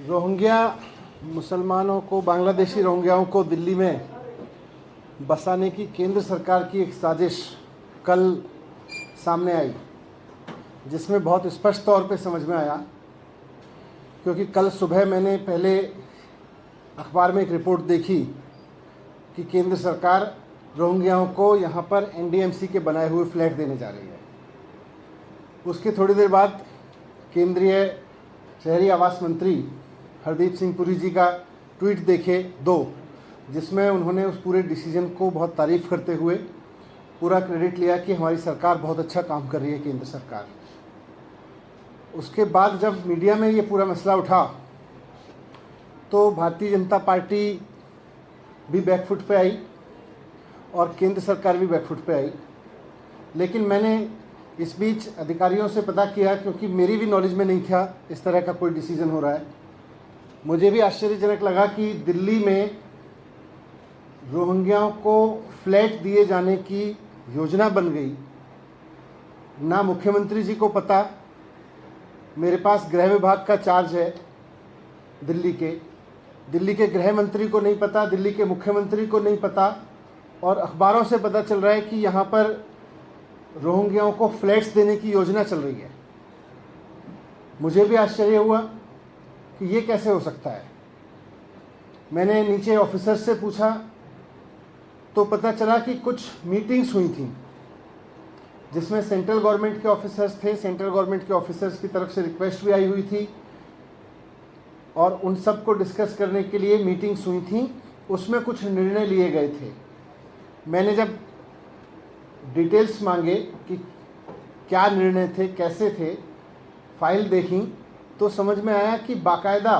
Rohingya मुसलमानों को, बांग्लादेशी रोहिंग्याओं को दिल्ली में बसाने की केंद्र सरकार की एक साजिश कल सामने आई, जिसमें बहुत स्पष्ट तौर पे समझ में आया। क्योंकि कल सुबह मैंने पहले अखबार में एक रिपोर्ट देखी कि केंद्र सरकार रोहिंग्याओं को यहाँ पर एनडीएमसी के बनाए हुए फ्लैट देने जा रही है। उसके थोड़ी देर बाद केंद्रीय शहरी आवास मंत्री हरदीप सिंह पुरी जी का ट्वीट देखे जिसमें उन्होंने उस पूरे डिसीजन को बहुत तारीफ़ करते हुए पूरा क्रेडिट लिया कि हमारी सरकार बहुत अच्छा काम कर रही है, केंद्र सरकार। उसके बाद जब मीडिया में ये पूरा मसला उठा तो भारतीय जनता पार्टी भी बैकफुट पे आई और केंद्र सरकार भी बैकफुट पे आई। लेकिन मैंने इस बीच अधिकारियों से पता किया, क्योंकि मेरी भी नॉलेज में नहीं था इस तरह का कोई डिसीजन हो रहा है। मुझे भी आश्चर्यजनक लगा कि दिल्ली में रोहिंग्याओं को फ्लैट दिए जाने की योजना बन गई। ना मुख्यमंत्री जी को पता, मेरे पास गृह विभाग का चार्ज है दिल्ली के गृह मंत्री को नहीं पता, दिल्ली के मुख्यमंत्री को नहीं पता, और अखबारों से पता चल रहा है कि यहाँ पर रोहिंग्याओं को फ्लैट्स देने की योजना चल रही है। मुझे भी आश्चर्य हुआ कि ये कैसे हो सकता है। मैंने नीचे ऑफिसर्स से पूछा तो पता चला कि कुछ मीटिंग्स हुई थी जिसमें सेंट्रल गवर्नमेंट के ऑफिसर्स थे। सेंट्रल गवर्नमेंट के ऑफिसर्स की तरफ से रिक्वेस्ट भी आई हुई थी और उन सब को डिस्कस करने के लिए मीटिंग्स हुई थी। उसमें कुछ निर्णय लिए गए थे। मैंने जब डिटेल्स मांगे कि क्या निर्णय थे, कैसे थे, फाइल देखी तो समझ में आया कि बाकायदा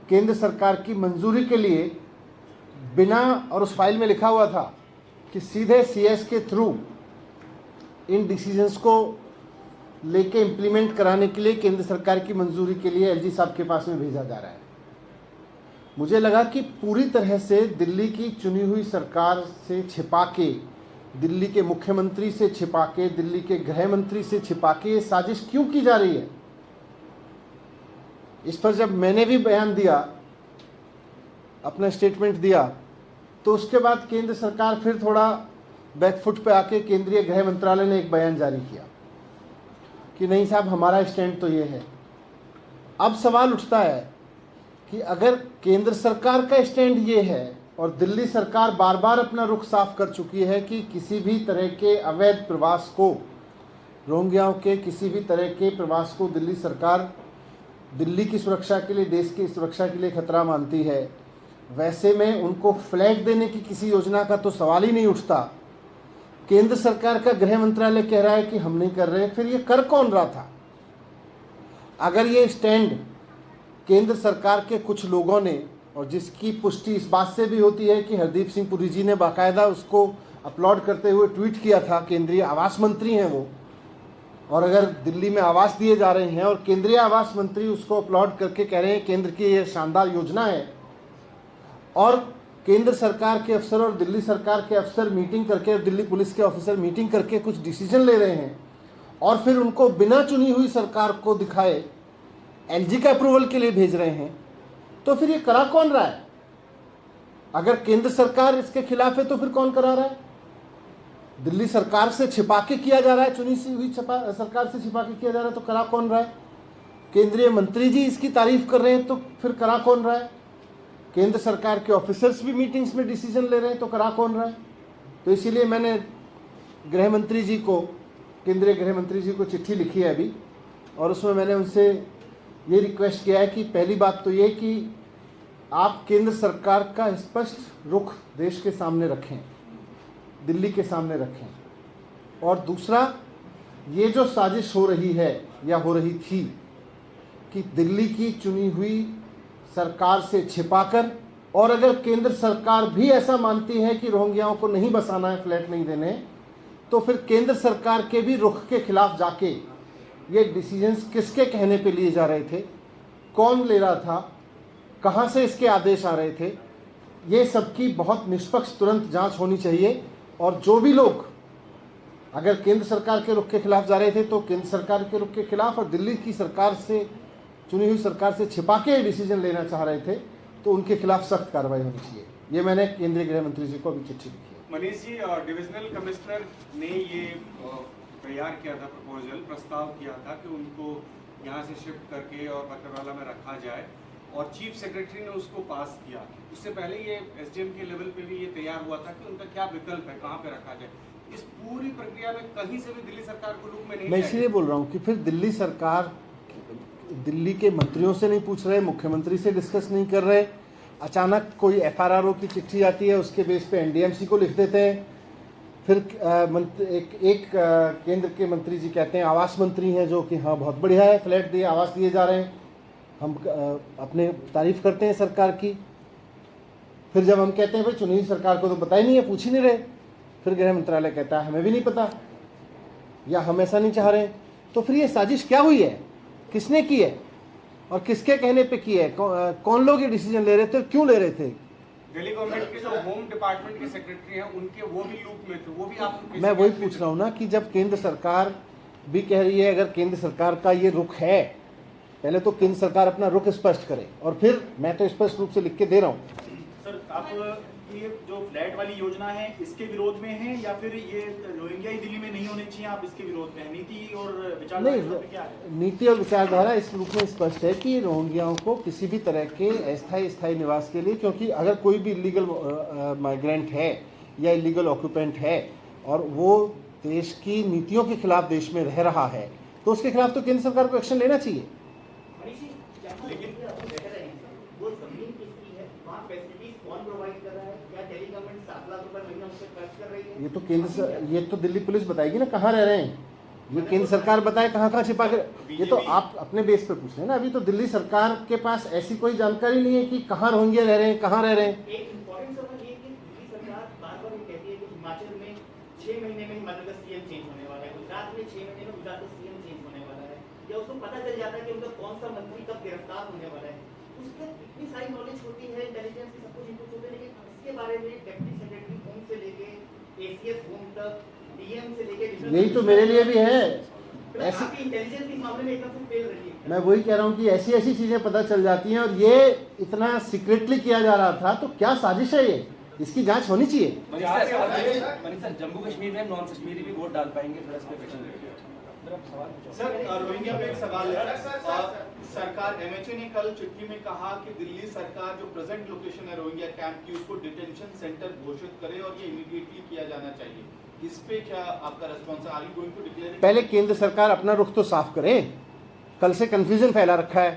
केंद्र सरकार की मंजूरी के लिए बिना, और उस फाइल में लिखा हुआ था कि सीधे सीएस के थ्रू इन डिसीजंस को लेके इम्प्लीमेंट कराने के लिए केंद्र सरकार की मंजूरी के लिए एलजी साहब के पास में भेजा जा रहा है। मुझे लगा कि पूरी तरह से दिल्ली की चुनी हुई सरकार से छिपा के, दिल्ली के मुख्यमंत्री से छिपा के, दिल्ली के गृह मंत्री से छिपा के ये साजिश क्यों की जा रही है। इस पर जब मैंने भी बयान दिया, अपना स्टेटमेंट दिया, तो उसके बाद केंद्र सरकार फिर थोड़ा बैकफुट पे आके केंद्रीय गृह मंत्रालय ने एक बयान जारी किया कि नहीं साहब, हमारा स्टैंड तो ये है। अब सवाल उठता है कि अगर केंद्र सरकार का स्टैंड ये है और दिल्ली सरकार बार बार अपना रुख साफ कर चुकी है कि किसी भी तरह के अवैध प्रवास को, रोहिंग्याओं के किसी भी तरह के प्रवास को दिल्ली सरकार दिल्ली की सुरक्षा के लिए, देश की सुरक्षा के लिए खतरा मानती है, वैसे में उनको फ्लैट देने की किसी योजना का तो सवाल ही नहीं उठता। केंद्र सरकार का गृह मंत्रालय कह रहा है कि हम नहीं कर रहे, फिर ये कर कौन रहा था? अगर ये स्टैंड केंद्र सरकार के कुछ लोगों ने, और जिसकी पुष्टि इस बात से भी होती है कि हरदीप सिंह पुरी जी ने बाकायदा उसको अपलोड करते हुए ट्वीट किया था, केंद्रीय आवास मंत्री हैं वो, और अगर दिल्ली में आवास दिए जा रहे हैं और केंद्रीय आवास मंत्री उसको अपलोड करके कह रहे हैं केंद्र की ये शानदार योजना है, और केंद्र सरकार के अफसर और दिल्ली सरकार के अफसर मीटिंग करके, दिल्ली पुलिस के ऑफिसर मीटिंग करके कुछ डिसीजन ले रहे हैं और फिर उनको बिना चुनी हुई सरकार को दिखाए एलजी के अप्रूवल के लिए भेज रहे हैं, तो फिर ये करा कौन रहा है? अगर केंद्र सरकार इसके खिलाफ है तो फिर कौन करा रहा है? दिल्ली सरकार से छिपा के किया जा रहा है, चुनी हुई सरकार से छिपा के किया जा रहा है, तो करा कौन रहा है? केंद्रीय मंत्री जी इसकी तारीफ कर रहे हैं तो फिर करा कौन रहा है? केंद्र सरकार के ऑफिसर्स भी मीटिंग्स में डिसीजन ले रहे हैं तो करा कौन रहा है? तो इसीलिए मैंने गृह मंत्री जी को, केंद्रीय गृह मंत्री जी को चिट्ठी लिखी है अभी, और उसमें मैंने उनसे ये रिक्वेस्ट किया है कि पहली बात तो ये कि आप केंद्र सरकार का स्पष्ट रुख देश के सामने रखें, दिल्ली के सामने रखें, और दूसरा, ये जो साजिश हो रही है या हो रही थी कि दिल्ली की चुनी हुई सरकार से छिपाकर, और अगर केंद्र सरकार भी ऐसा मानती है कि रोहिंग्याओं को नहीं बसाना है, फ्लैट नहीं देने, तो फिर केंद्र सरकार के भी रुख के खिलाफ जाके ये डिसीजंस किसके कहने पे लिए जा रहे थे, कौन ले रहा था, कहाँ से इसके आदेश आ रहे थे, ये सबकी बहुत निष्पक्ष तुरंत जांच होनी चाहिए। और जो भी लोग अगर केंद्र सरकार के रुख के खिलाफ जा रहे थे तो केंद्र सरकार के रुख के खिलाफ, और दिल्ली की सरकार से चुनी हुई सरकार से छिपा के डिसीजन लेना चाह रहे थे, तो उनके खिलाफ सख्त कार्रवाई होनी चाहिए। ये मैंने केंद्रीय गृह मंत्री जी को अभी चिट्ठी लिखी है। मनीष जी, डिविजनल कमिश्नर ने ये तैयार किया था, प्रस्ताव किया था कि उनको यहाँ से शिफ्ट करके और बकरवाला में रखा जाए, और चीफ सेक्रेटरी ने उसको पास किया। उससे पहले ये एसडीएम के लेवल पे भी ये तैयार हुआ था कि उनका क्या विकल्प है, कहाँ पे रखा जाए। इस पूरी प्रक्रिया में कहीं से भी दिल्ली सरकार को लूप में नहीं। मैं इसलिए बोल रहा हूँ कि फिर दिल्ली सरकार दिल्ली के मंत्रियों से नहीं पूछ रहे, मुख्यमंत्री से डिस्कस नहीं कर रहे, अचानक कोई एफआरआरओ की चिट्ठी आती है, उसके बेस पे एनडीएमसी को लिख देते हैं। फिर एक केंद्र के मंत्री जी कहते हैं, आवास मंत्री हैं जो कि हाँ बहुत बढ़िया है, फ्लैट दिए, आवास दिए जा रहे हैं, हम अपने तारीफ करते हैं सरकार की। फिर जब हम कहते हैं भाई चुनी हुई सरकार को तो पता ही नहीं है, पूछ ही नहीं रहे, फिर गृह मंत्रालय कहता है हमें भी नहीं पता, या हम ऐसा नहीं चाह रहे। तो फिर ये साजिश क्या हुई है, किसने की है और किसके कहने पे की है, कौन लोग ये डिसीजन ले रहे थे, क्यों ले रहे थे? दिल्ली गवर्नमेंट के जो होम डिपार्टमेंट के सेक्रेटरी हैं उनके, वो भी लूप में थे, वो भी आप। मैं वही पूछ रहा हूँ ना कि जब केंद्र सरकार भी कह रही है, अगर केंद्र सरकार का ये रुख है, पहले तो केंद्र सरकार अपना रुख स्पष्ट करे, और फिर मैं तो स्पष्ट रूप से लिख के दे रहा हूँ। सर, आप ये जो फ्लैट वाली योजना है इसके विरोध में है, या फिर ये रोहिंग्या ही दिल्ली में नहीं होने चाहिए, आप इसके विरोध में है? नीति और विचारधारा क्या है? नीति और विचारधारा इस रूप में स्पष्ट है कि रोहिंग्याओं को किसी भी तरह के अस्थायी स्थायी निवास के लिए, क्योंकि अगर कोई भी इलीगल माइग्रेंट है या इलीगल ऑक्यूपेंट है और वो देश की नीतियों के खिलाफ देश में रह रहा है, तो उसके खिलाफ तो केंद्र सरकार को एक्शन लेना चाहिए। ये तो दिल्ली पुलिस बताएगी ना कहाँ रह रहे हैं, ये केंद्र सरकार बताए कहाँ छिपा कर। ये तो आप अपने बेस पे पूछ रहे हैं ना। अभी तो दिल्ली सरकार के पास ऐसी कोई जानकारी नहीं है कि कहाँ रोहिंग्या रह रहे हैं, कहाँ रह रहे हैं। एक इम्पोर्टेंट सवाल ये कि दिल्ली सरकार बार-बार ये कहती है कि हिमाचल में 6 महीने में हिमाचल का सीएम चेंज होने वाला है, गुजरात में 6 महीने में गुजरात का सीएम चेंज होने वाला है, या उसको पता चल जाता है कि उनका कौन सा मंत्री कब गिरफ्तार होने वाला है। उसका इतनी सारी नॉलेज होती है, इंटेलिजेंस की सब कुछ इनपुट होते हैं, लेकिन इसके बारे में डेप्टी सेक्रेटरी होम से लेके एसीएस होम तक, डीएम से लेके, यही तो मेरे लिए भी है। ऐसी इंटेलिजेंस इस मामले में एकदम से फेल रही है। मैं वही कह रहा हूँ कि ऐसी ऐसी चीजें पता चल जाती हैं, और ये इतना सीक्रेटली किया जा रहा था, तो क्या साजिश है ये, इसकी जांच होनी चाहिए। जम्मू कश्मीर में नॉन कश्मीरी भी वोट डाल पाएंगे? सर, रोहिंग्या पे एक सवाल है। सरकार एमएचए ने कल चिट्ठी में कहा कि दिल्ली सरकार जो प्रेजेंट लोकेशन है रोहिंग्या कैंप की, उसको डिटेंशन सेंटर घोषित करे और ये इमीडिएटली किया जाना चाहिए। इस पे क्या आपका रिस्पॉन्स है? Are you going to declare? पहले केंद्र सरकार अपना रुख तो साफ करे, कल से कंफ्यूजन फैला रखा है।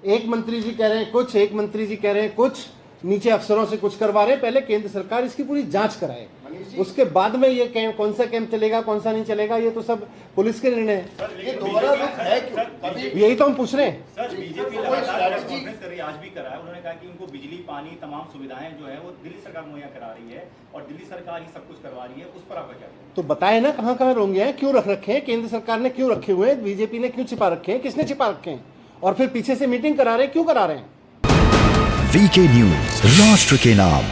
एक मंत्री जी कह रहे हैं कुछ, एक मंत्री जी कह रहे हैं कुछ, नीचे अफसरों से कुछ करवा रहे हैं। पहले केंद्र सरकार इसकी पूरी जांच कराए, उसके बाद में ये कैंप, कौन सा कैंप चलेगा कौन सा नहीं चलेगा, ये तो सब पुलिस के निर्णय है। ये दोबारा रुख है क्यों? यही तो हम पूछ रहे हैं। सर, बीजेपी लगातार कॉन्फ्रेंस कर रही है, आज भी करा है। उन्होंने कहा कि उनको बिजली, पानी, तमाम सुविधाएं जो है वो दिल्ली सरकार मुहैया करा रही है, और दिल्ली सरकार ही सब कुछ करवा रही है। उस पर आपका क्या कहना है? तो बताए ना कहाँ कहाँ रोंगे हैं, क्यों रख रखे हैं, केंद्र सरकार ने क्यों रखे हुए हैं, बीजेपी ने क्यों छिपा रखे हैं, किसने छिपा रखे हैं, और फिर पीछे से मीटिंग करा रहे हैं, क्यों करा रहे हैं। वीके न्यूज, राष्ट्र के नाम।